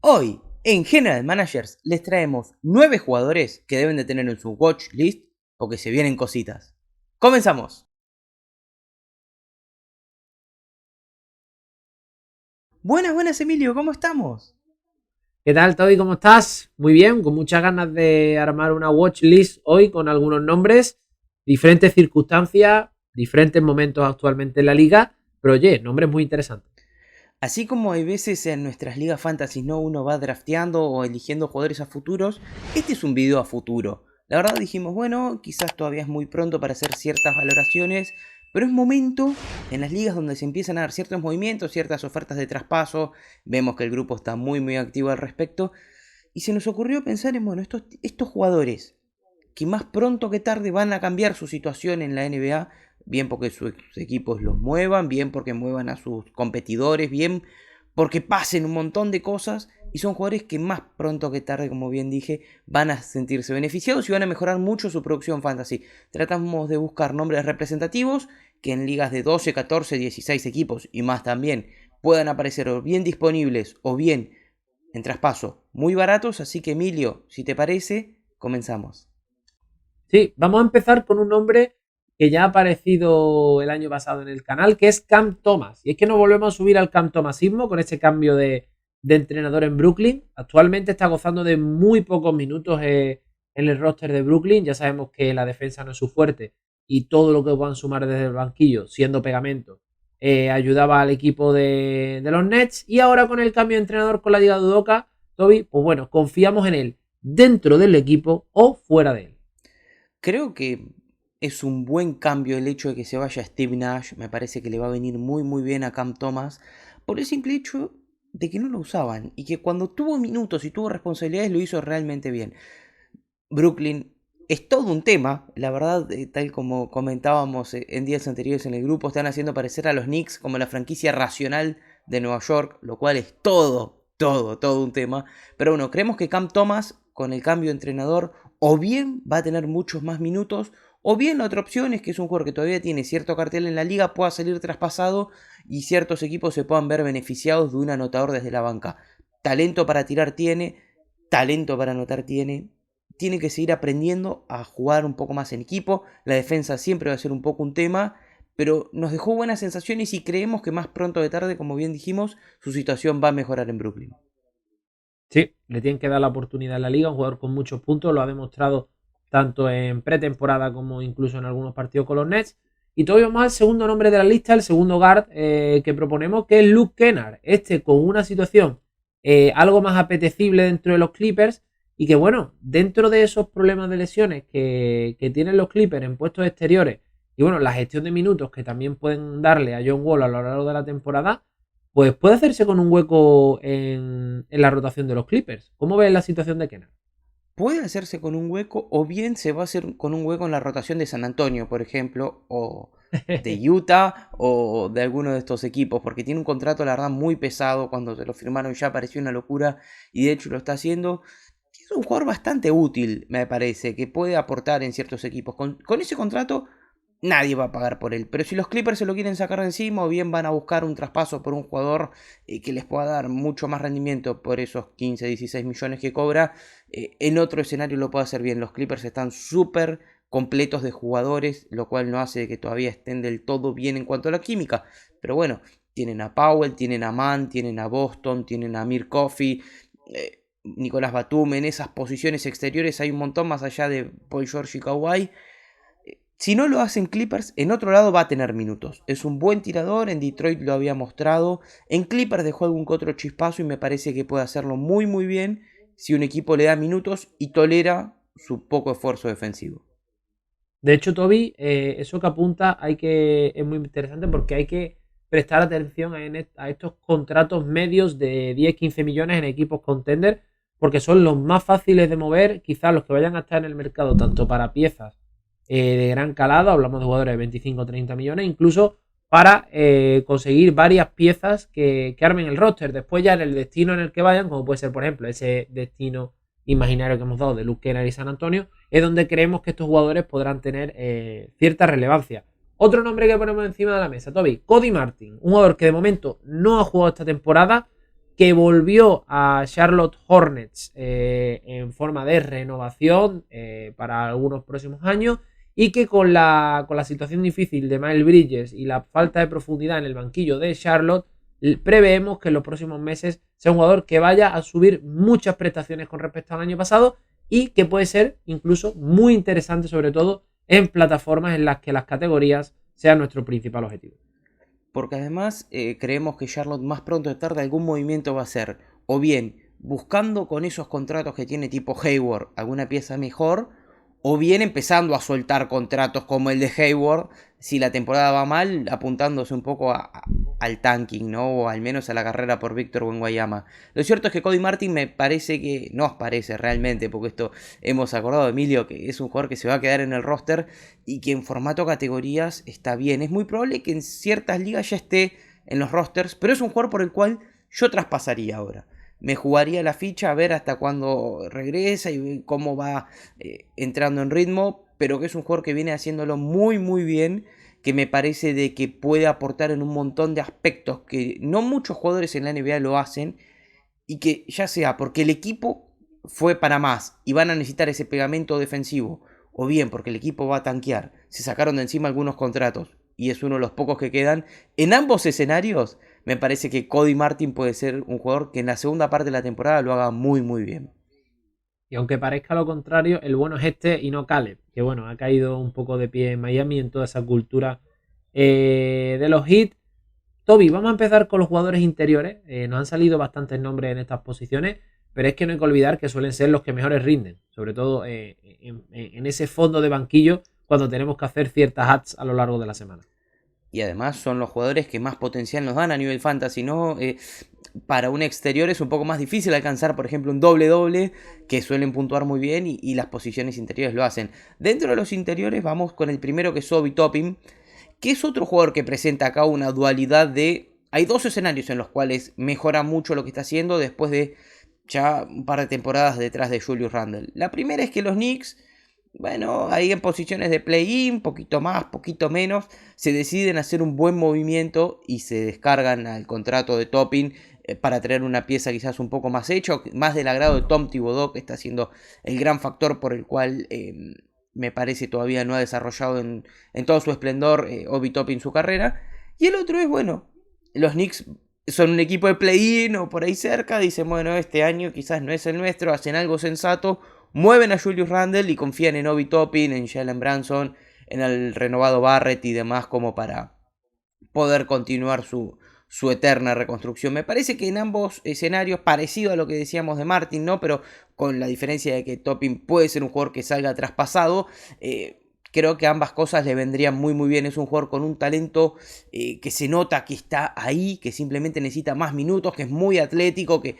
Hoy, en General Managers, les traemos 9 jugadores que deben de tener en su watch list porque se vienen cositas. ¡Comenzamos! Buenas Emilio, ¿cómo estamos? ¿Qué tal, Toby? ¿Cómo estás? Muy bien, con muchas ganas de armar una watch list hoy con algunos nombres, diferentes circunstancias, diferentes momentos actualmente en la liga, pero oye, nombres muy interesantes. Así como hay veces en nuestras ligas fantasy no uno va drafteando o eligiendo jugadores a futuros, este es un video a futuro. La verdad dijimos, bueno, quizás todavía es muy pronto para hacer ciertas valoraciones, pero es momento en las ligas donde se empiezan a dar ciertos movimientos, ciertas ofertas de traspaso, vemos que el grupo está muy activo al respecto, y se nos ocurrió pensar en, bueno, estos jugadores que más pronto que tarde van a cambiar su situación en la NBA, bien porque sus equipos los muevan, bien porque muevan a sus competidores, bien porque pasen un montón de cosas, y son jugadores que más pronto que tarde, como bien dije, van a sentirse beneficiados y van a mejorar mucho su producción fantasy. Tratamos de buscar nombres representativos que en ligas de 12, 14, 16 equipos y más también puedan aparecer o bien disponibles o bien en traspaso muy baratos, así que Emilio, si te parece, comenzamos. Sí, vamos a empezar con un nombre que ya ha aparecido el año pasado en el canal, que es Cam Thomas. Y es que nos volvemos a subir al Cam Thomasismo con este cambio de entrenador en Brooklyn. Actualmente está gozando de muy pocos minutos en el roster de Brooklyn. Ya sabemos que la defensa no es su fuerte y todo lo que puedan sumar desde el banquillo, siendo pegamento, ayudaba al equipo de los Nets. Y ahora con el cambio de entrenador con la llegada de Udoka, Toby, pues bueno, confiamos en él dentro del equipo o fuera de él. Creo que es un buen cambio el hecho de que se vaya Steve Nash. Me parece que le va a venir muy bien a Cam Thomas por el simple hecho de que no lo usaban y que cuando tuvo minutos y tuvo responsabilidades lo hizo realmente bien. Brooklyn es todo un tema, la verdad, tal como comentábamos en días anteriores en el grupo, están haciendo parecer a los Knicks como la franquicia racional de Nueva York, lo cual es todo un tema. Pero bueno, creemos que Cam Thomas, con el cambio de entrenador, o bien va a tener muchos más minutos, o bien la otra opción es que es un jugador que todavía tiene cierto cartel en la liga, pueda salir traspasado y ciertos equipos se puedan ver beneficiados de un anotador desde la banca. Talento para tirar tiene, talento para anotar tiene que seguir aprendiendo a jugar un poco más en equipo. La defensa siempre va a ser un poco un tema, pero nos dejó buenas sensaciones y creemos que más pronto de tarde, como bien dijimos, su situación va a mejorar en Brooklyn. Sí, le tienen que dar la oportunidad en la liga, un jugador con muchos puntos, lo ha demostrado tanto en pretemporada como incluso en algunos partidos con los Nets. Y todavía más el segundo nombre de la lista, el segundo guard que proponemos, que es Luke Kennard. Este con una situación algo más apetecible dentro de los Clippers y que bueno, dentro de esos problemas de lesiones que tienen los Clippers en puestos exteriores y bueno, la gestión de minutos que también pueden darle a John Wall a lo largo de la temporada, pues puede hacerse con un hueco en la rotación de los Clippers. ¿Cómo ves la situación de Kennard? Puede hacerse con un hueco o bien se va a hacer con un hueco en la rotación de San Antonio, por ejemplo, o de Utah o de alguno de estos equipos, porque tiene un contrato, la verdad, muy pesado. Cuando se lo firmaron ya pareció una locura y de hecho lo está haciendo. Es un jugador bastante útil, me parece, que puede aportar en ciertos equipos. Con ese contrato nadie va a pagar por él. Pero si los Clippers se lo quieren sacar de encima o bien van a buscar un traspaso por un jugador que les pueda dar mucho más rendimiento por esos 15, 16 millones que cobra, en otro escenario lo puede hacer bien. Los Clippers están súper completos de jugadores, lo cual no hace que todavía estén del todo bien en cuanto a la química. Pero bueno, tienen a Powell, tienen a Mann, tienen a Boston, tienen a Amir Coffey, Nicolás Batum. En esas posiciones exteriores hay un montón más allá de Paul George y Kawhi. Si no lo hacen Clippers, en otro lado va a tener minutos. Es un buen tirador, en Detroit lo había mostrado. En Clippers dejó algún que otro chispazo y me parece que puede hacerlo muy bien si un equipo le da minutos y tolera su poco esfuerzo defensivo. De hecho, Toby, eso que apunta es muy interesante porque hay que prestar atención a estos contratos medios de 10-15 millones en equipos contender, porque son los más fáciles de mover, quizás los que vayan a estar en el mercado, tanto para piezas de gran calado, hablamos de jugadores de 25-30 millones, incluso para conseguir varias piezas que armen el roster. Después ya en el destino en el que vayan, como puede ser, por ejemplo, ese destino imaginario que hemos dado de Luke Kennard y San Antonio, es donde creemos que estos jugadores podrán tener cierta relevancia. Otro nombre que ponemos encima de la mesa, Toby, Cody Martin, un jugador que de momento no ha jugado esta temporada, que volvió a Charlotte Hornets en forma de renovación para algunos próximos años, y que con la situación difícil de Miles Bridges y la falta de profundidad en el banquillo de Charlotte, preveemos que en los próximos meses sea un jugador que vaya a subir muchas prestaciones con respecto al año pasado, y que puede ser incluso muy interesante, sobre todo en plataformas en las que las categorías sean nuestro principal objetivo. Porque además creemos que Charlotte más pronto o tarde algún movimiento va a hacer, o bien buscando con esos contratos que tiene tipo Hayward alguna pieza mejor, o bien empezando a soltar contratos como el de Hayward si la temporada va mal, apuntándose un poco al tanking, ¿no? O al menos a la carrera por Víctor Wembanyama. Lo cierto es que Cody Martin me parece que, nos parece realmente, porque esto hemos acordado, Emilio, que es un jugador que se va a quedar en el roster y que en formato categorías está bien. Es muy probable que en ciertas ligas ya esté en los rosters, pero es un jugador por el cual yo traspasaría ahora. Me jugaría la ficha a ver hasta cuándo regresa y cómo va entrando en ritmo, pero que es un jugador que viene haciéndolo muy muy bien, que me parece de que puede aportar en un montón de aspectos que no muchos jugadores en la NBA lo hacen, y que ya sea porque el equipo fue para más y van a necesitar ese pegamento defensivo, o bien porque el equipo va a tanquear, se sacaron de encima algunos contratos y es uno de los pocos que quedan, en ambos escenarios me parece que Cody Martin puede ser un jugador que en la segunda parte de la temporada lo haga muy muy bien. Y aunque parezca lo contrario, el bueno es este y no Caleb, que bueno, ha caído un poco de pie en Miami en toda esa cultura de los hits. Toby, vamos a empezar con los jugadores interiores. Nos han salido bastantes nombres en estas posiciones, pero es que no hay que olvidar que suelen ser los que mejores rinden, sobre todo en ese fondo de banquillo cuando tenemos que hacer ciertas ads a lo largo de la semana. Y además son los jugadores que más potencial nos dan a nivel fantasy, ¿no? Para un exterior es un poco más difícil alcanzar, por ejemplo, un doble-doble, que suelen puntuar muy bien y las posiciones interiores lo hacen. Dentro de los interiores vamos con el primero, que es Obi Toppin, que es otro jugador que presenta acá una dualidad de... Hay dos escenarios en los cuales mejora mucho lo que está haciendo después de ya un par de temporadas detrás de Julius Randle. La primera es que los Knicks, bueno, ahí en posiciones de play-in, poquito más, poquito menos, se deciden hacer un buen movimiento y se descargan al contrato de Toppin para traer una pieza quizás un poco más hecha, más del agrado de Tom Thibodeau, que está siendo el gran factor por el cual me parece todavía no ha desarrollado en todo su esplendor Obi Toppin su carrera. Y el otro es, bueno, los Knicks son un equipo de play-in o por ahí cerca, dicen, bueno, este año quizás no es el nuestro, hacen algo sensato, mueven a Julius Randle y confían en Obi Toppin, en Jalen Branson, en el renovado Barrett y demás como para poder continuar su eterna reconstrucción. Me parece que en ambos escenarios, parecido a lo que decíamos de Martin, ¿no? Pero con la diferencia de que Toppin puede ser un jugador que salga traspasado, creo que ambas cosas le vendrían muy muy bien. Es un jugador con un talento que se nota que está ahí, que simplemente necesita más minutos, que es muy atlético, que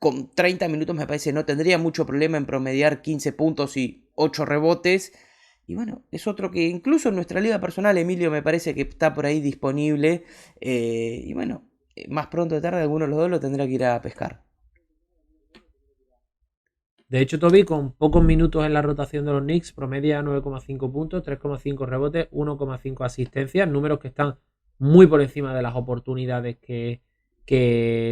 con 30 minutos me parece no tendría mucho problema en promediar 15 puntos y 8 rebotes. Y bueno, es otro que incluso en nuestra liga personal, Emilio, me parece que está por ahí disponible. Y bueno, más pronto o tarde alguno de los dos lo tendrá que ir a pescar. De hecho, Toby, con pocos minutos en la rotación de los Knicks, promedia 9,5 puntos, 3,5 rebotes, 1,5 asistencias, números que están muy por encima de las oportunidades que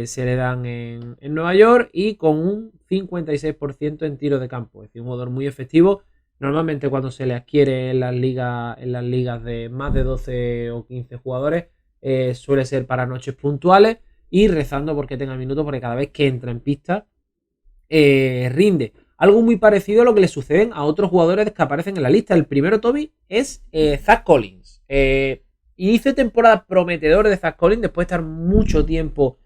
se le dan en Nueva York, y con un 56% en tiro de campo. Es decir, un jugador muy efectivo. Normalmente cuando se le adquiere en las ligas de más de 12 o 15 jugadores, suele ser para noches puntuales y rezando porque tenga minutos, porque cada vez que entra en pista rinde. Algo muy parecido a lo que le suceden a otros jugadores que aparecen en la lista. El primero, Toby, es Zach Collins. Inicio de temporada prometedor de Zach Collins después de estar mucho tiempo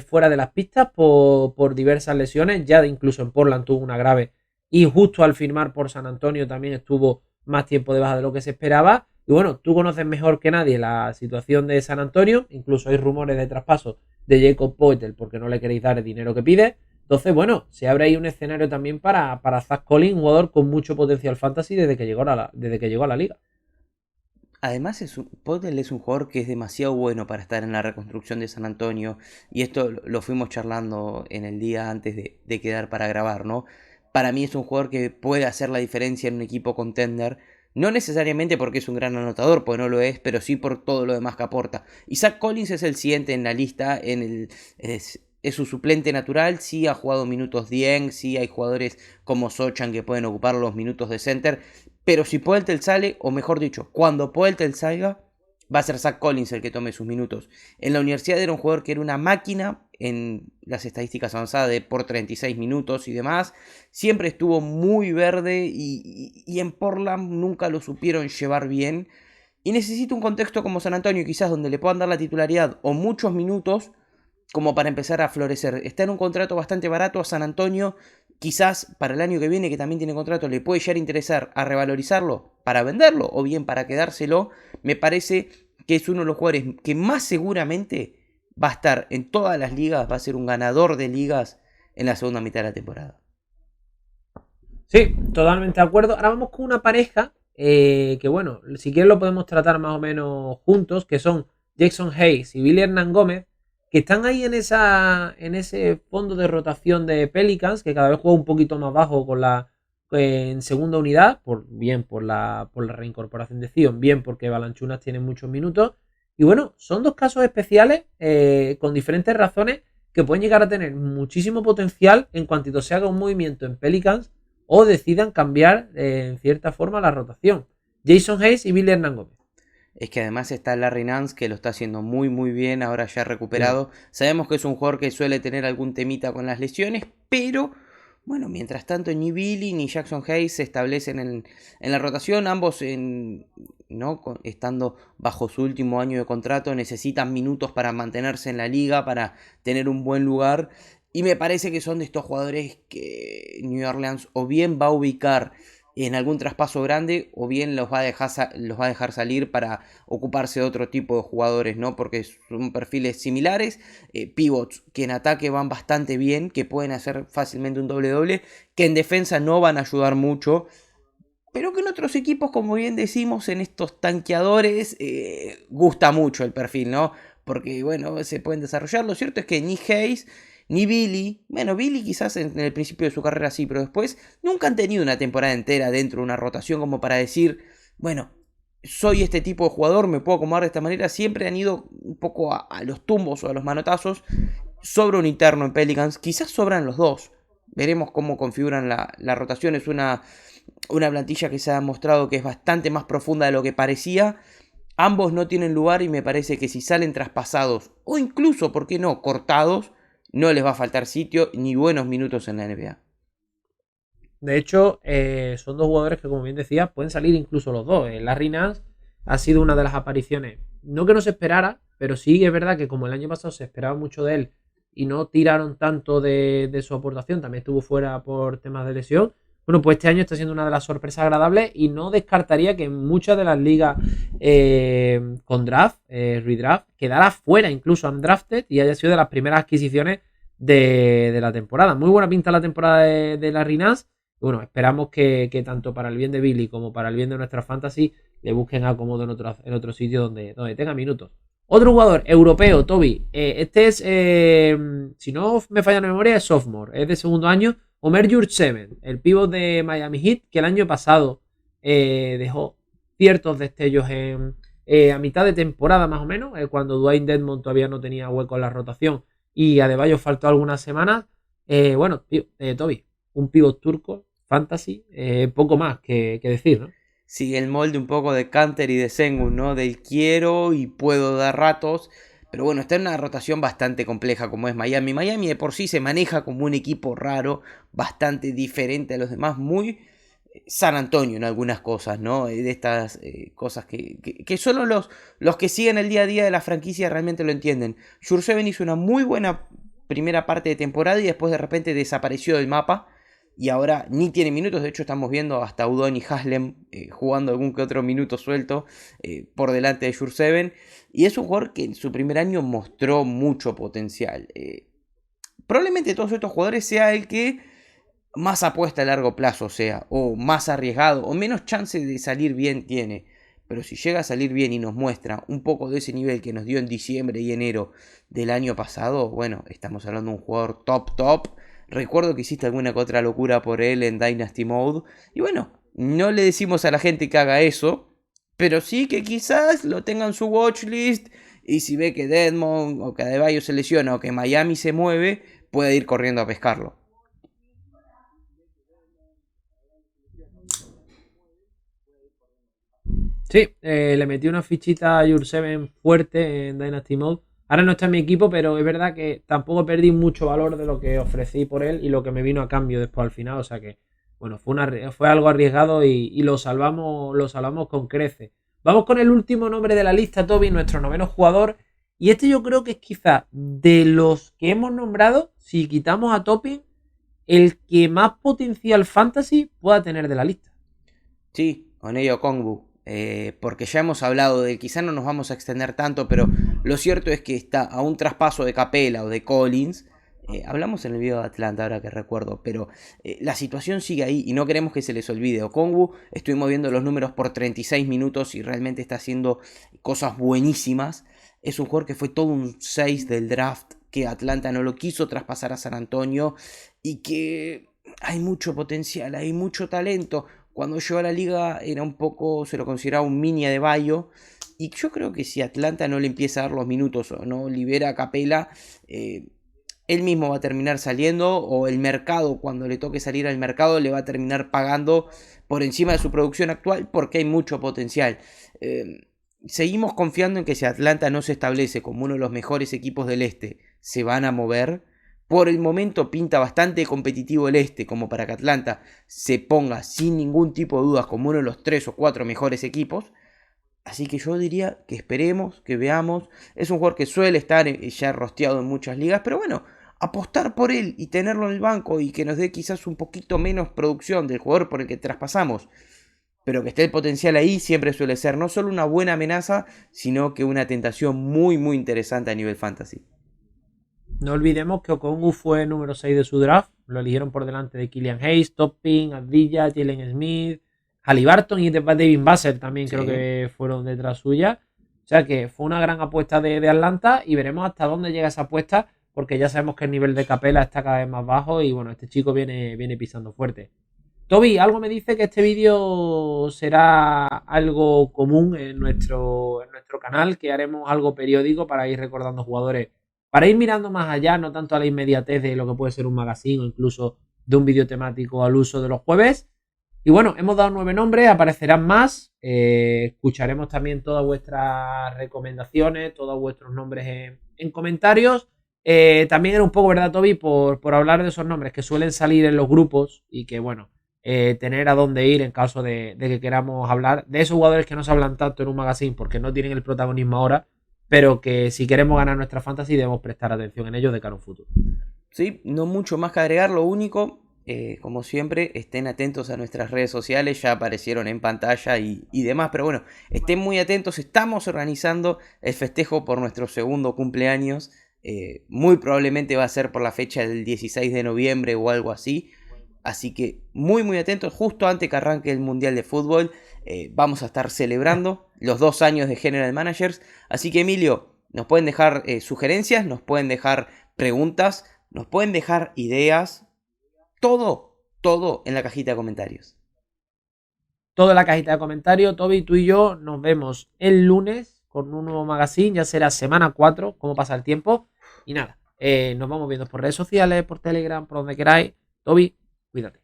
fuera de las pistas por diversas lesiones. Ya incluso en Portland tuvo una grave, y justo al firmar por San Antonio también estuvo más tiempo de baja de lo que se esperaba. Y bueno, tú conoces mejor que nadie la situación de San Antonio. Incluso hay rumores de traspaso de Jacob Poeltl porque no le queréis dar el dinero que pide. Entonces, bueno, se abre ahí un escenario también para Zach Collins, un jugador con mucho potencial fantasy desde que llegó a la liga. Además, Poeltl es un jugador que es demasiado bueno para estar en la reconstrucción de San Antonio. Y esto lo fuimos charlando en el día antes de quedar para grabar, ¿no? Para mí es un jugador que puede hacer la diferencia en un equipo contender. No necesariamente porque es un gran anotador, pues no lo es, pero sí por todo lo demás que aporta. Isaac Collins es el siguiente en la lista, es su suplente natural, sí ha jugado minutos Dieng, sí hay jugadores como Sochan que pueden ocupar los minutos de center, pero si Poeltel sale, o mejor dicho, cuando Poeltel salga, va a ser Zach Collins el que tome sus minutos. En la universidad era un jugador que era una máquina en las estadísticas avanzadas de por 36 minutos y demás. Siempre estuvo muy verde y en Portland nunca lo supieron llevar bien. Y necesita un contexto como San Antonio, quizás donde le puedan dar la titularidad o muchos minutos como para empezar a florecer. Está en un contrato bastante barato a San Antonio. Quizás para el año que viene, que también tiene contrato, le puede llegar a interesar a revalorizarlo para venderlo o bien para quedárselo. Me parece que es uno de los jugadores que más seguramente va a estar en todas las ligas, va a ser un ganador de ligas en la segunda mitad de la temporada. Sí, totalmente de acuerdo. Ahora vamos con una pareja que, bueno, si quieres lo podemos tratar más o menos juntos, que son Jackson Hayes y Billy Hernán Gómez, que están ahí en ese fondo de rotación de Pelicans, que cada vez juega un poquito más bajo en segunda unidad, bien por la reincorporación de Zion, bien porque Balanchunas tiene muchos minutos. Y bueno, son dos casos especiales con diferentes razones que pueden llegar a tener muchísimo potencial en cuanto se haga un movimiento en Pelicans o decidan cambiar en cierta forma la rotación. Jason Hayes y Billy Hernán Gómez. Es que además está Larry Nance, que lo está haciendo muy muy bien, ahora ya Sí. recuperado. Sabemos que es un jugador que suele tener algún temita con las lesiones, pero bueno, mientras tanto ni Billy ni Jackson Hayes se establecen en la rotación, ambos ¿no? Estando bajo su último año de contrato, necesitan minutos para mantenerse en la liga, para tener un buen lugar. Y me parece que son de estos jugadores que New Orleans o bien va a ubicar en algún traspaso grande o bien los va a dejar salir para ocuparse de otro tipo de jugadores, ¿no? Porque son perfiles similares, pivots que en ataque van bastante bien, que pueden hacer fácilmente un doble-doble, que en defensa no van a ayudar mucho, pero que en otros equipos, como bien decimos, en estos tanqueadores, gusta mucho el perfil, ¿no? Porque, bueno, se pueden desarrollar. Lo cierto es que ni Hayes ni Billy, bueno, Billy quizás en el principio de su carrera sí, pero después nunca han tenido una temporada entera dentro de una rotación como para decir, bueno, soy este tipo de jugador, me puedo acomodar de esta manera. Siempre han ido un poco a los tumbos o a los manotazos. Sobra un interno en Pelicans, quizás sobran los dos. Veremos cómo configuran la rotación. Es una plantilla que se ha mostrado que es bastante más profunda de lo que parecía. Ambos no tienen lugar y me parece que si salen traspasados o incluso, ¿por qué no?, cortados, no les va a faltar sitio ni buenos minutos en la NBA. De hecho, son dos jugadores que, como bien decía, pueden salir incluso los dos. Larry Nance ha sido una de las apariciones, no que no se esperara, pero sí es verdad que como el año pasado se esperaba mucho de él y no tiraron tanto de su aportación, también estuvo fuera por temas de lesión. Bueno, pues este año está siendo una de las sorpresas agradables y no descartaría que en muchas de las ligas con draft, redraft, quedara fuera incluso undrafted y haya sido de las primeras adquisiciones de la temporada. Muy buena pinta la temporada de Larry Nance. Bueno, esperamos que tanto para el bien de Billy como para el bien de nuestra fantasy le busquen acomodo en otro sitio donde tenga minutos. Otro jugador europeo, Toby. Este es, si no me falla la memoria, es sophomore. Es de segundo año. Omer Yurtseven, el pívot de Miami Heat, que el año pasado dejó ciertos destellos a mitad de temporada más o menos, cuando Dwayne Dedmon todavía no tenía hueco en la rotación y Adebayo faltó algunas semanas. Bueno, Toby, un pívot turco, fantasy, poco más que decir, ¿no? Sigue el molde un poco de Canter y de Sengun, ¿no? Del quiero y puedo dar ratos. Pero bueno, está en una rotación bastante compleja como es Miami. Miami de por sí se maneja como un equipo raro, bastante diferente a los demás, muy San Antonio en algunas cosas, ¿no? De estas cosas que solo los que siguen el día a día de la franquicia realmente lo entienden. Jurseven hizo una muy buena primera parte de temporada y después de repente desapareció del mapa y ahora ni tiene minutos. De hecho, estamos viendo hasta Udon y Haslem jugando algún que otro minuto suelto por delante de Jurseven. Y es un jugador que en su primer año mostró mucho potencial. Probablemente todos estos jugadores sea el que más apuesta a largo plazo sea, o más arriesgado, o menos chance de salir bien tiene. Pero si llega a salir bien y nos muestra un poco de ese nivel que nos dio en diciembre y enero del año pasado, bueno, estamos hablando de un jugador top top. Recuerdo que hiciste alguna que otra locura por él en Dynasty Mode. Y bueno, No le decimos a la gente que haga eso, pero sí que quizás lo tenga en su watchlist y si ve que Dedmon o que Adebayo se lesiona o que Miami se mueve, puede ir corriendo a pescarlo. Sí, le metí una fichita a Jurseven fuerte en Dynasty Mode. Ahora no está en mi equipo, pero es verdad que tampoco perdí mucho valor de lo que ofrecí por él y lo que me vino a cambio después al final. O sea que, bueno, fue algo arriesgado y lo salvamos con creces. Vamos con el último nombre de la lista, Toby, nuestro noveno jugador. Y este yo creo que es quizá de los que hemos nombrado, si quitamos a Topping, el que más potencial fantasy pueda tener de la lista. Sí, Oney Okongwu. Porque ya hemos hablado de él, quizá no nos vamos a extender tanto, pero lo cierto es que está a un traspaso de Capela o de Collins. Hablamos en el video de Atlanta, ahora que recuerdo, pero la situación sigue ahí y no queremos que se les olvide. Okongwu, estuvimos viendo los números por 36 minutos y realmente está haciendo cosas buenísimas. Es un jugador que fue todo un 6 del draft, que Atlanta no lo quiso traspasar a San Antonio y que hay mucho potencial, hay mucho talento. Cuando llegó a la liga era un poco, se lo consideraba un mini Adebayo. Y yo creo que si Atlanta no le empieza a dar los minutos o no libera a Capela, él mismo va a terminar saliendo o el mercado, cuando le toque salir al mercado, le va a terminar pagando por encima de su producción actual porque hay mucho potencial. Seguimos confiando en que si Atlanta no se establece como uno de los mejores equipos del este, se van a mover. Por el momento pinta bastante competitivo el este, como para que Atlanta se ponga sin ningún tipo de dudas como uno de los 3 o 4 mejores equipos. Así que yo diría que esperemos, que veamos. Es un jugador que suele estar ya rosteado en muchas ligas, pero bueno, apostar por él y tenerlo en el banco y que nos dé quizás un poquito menos producción del jugador por el que traspasamos, pero que esté el potencial ahí, siempre suele ser no solo una buena amenaza, sino que una tentación muy muy interesante a nivel fantasy. No olvidemos que Okongwu fue número 6 de su draft. Lo eligieron por delante de Killian Hayes, Topping, Abdilla, Jalen Smith, Halliburton y Devin Vassell también creo Sí. que fueron detrás suya. O sea que fue una gran apuesta de Atlanta y veremos hasta dónde llega esa apuesta porque ya sabemos que el nivel de Capela está cada vez más bajo y bueno, este chico viene pisando fuerte. Toby, algo me dice que este vídeo será algo común en nuestro canal, que haremos algo periódico para ir recordando jugadores, para ir mirando más allá, no tanto a la inmediatez de lo que puede ser un magazine o incluso de un vídeo temático al uso de los jueves. Y bueno, hemos dado 9 nombres, aparecerán más, escucharemos también todas vuestras recomendaciones, todos vuestros nombres en comentarios. También era un poco, ¿verdad, Toby? Por hablar de esos nombres que suelen salir en los grupos y que, bueno, tener a dónde ir en caso de que queramos hablar de esos jugadores que no se hablan tanto en un magazine porque no tienen el protagonismo ahora, pero que si queremos ganar nuestra fantasy debemos prestar atención en ellos de cara a un futuro. Sí, no mucho más que agregar, lo único, como siempre, estén atentos a nuestras redes sociales, ya aparecieron en pantalla y demás, pero bueno, estén muy atentos, estamos organizando el festejo por nuestro segundo cumpleaños, muy probablemente va a ser por la fecha del 16 de noviembre o algo así, así que muy muy atentos, justo antes que arranque el Mundial de Fútbol, vamos a estar celebrando los 2 años de General Managers, así que Emilio, nos pueden dejar sugerencias, nos pueden dejar preguntas, nos pueden dejar ideas, todo en la cajita de comentarios. Todo en la cajita de comentarios. Toby, tú y yo nos vemos el lunes con un nuevo magazine. Ya será semana 4, cómo pasa el tiempo. Y nada, nos vamos viendo por redes sociales, por Telegram, por donde queráis. Toby, cuídate.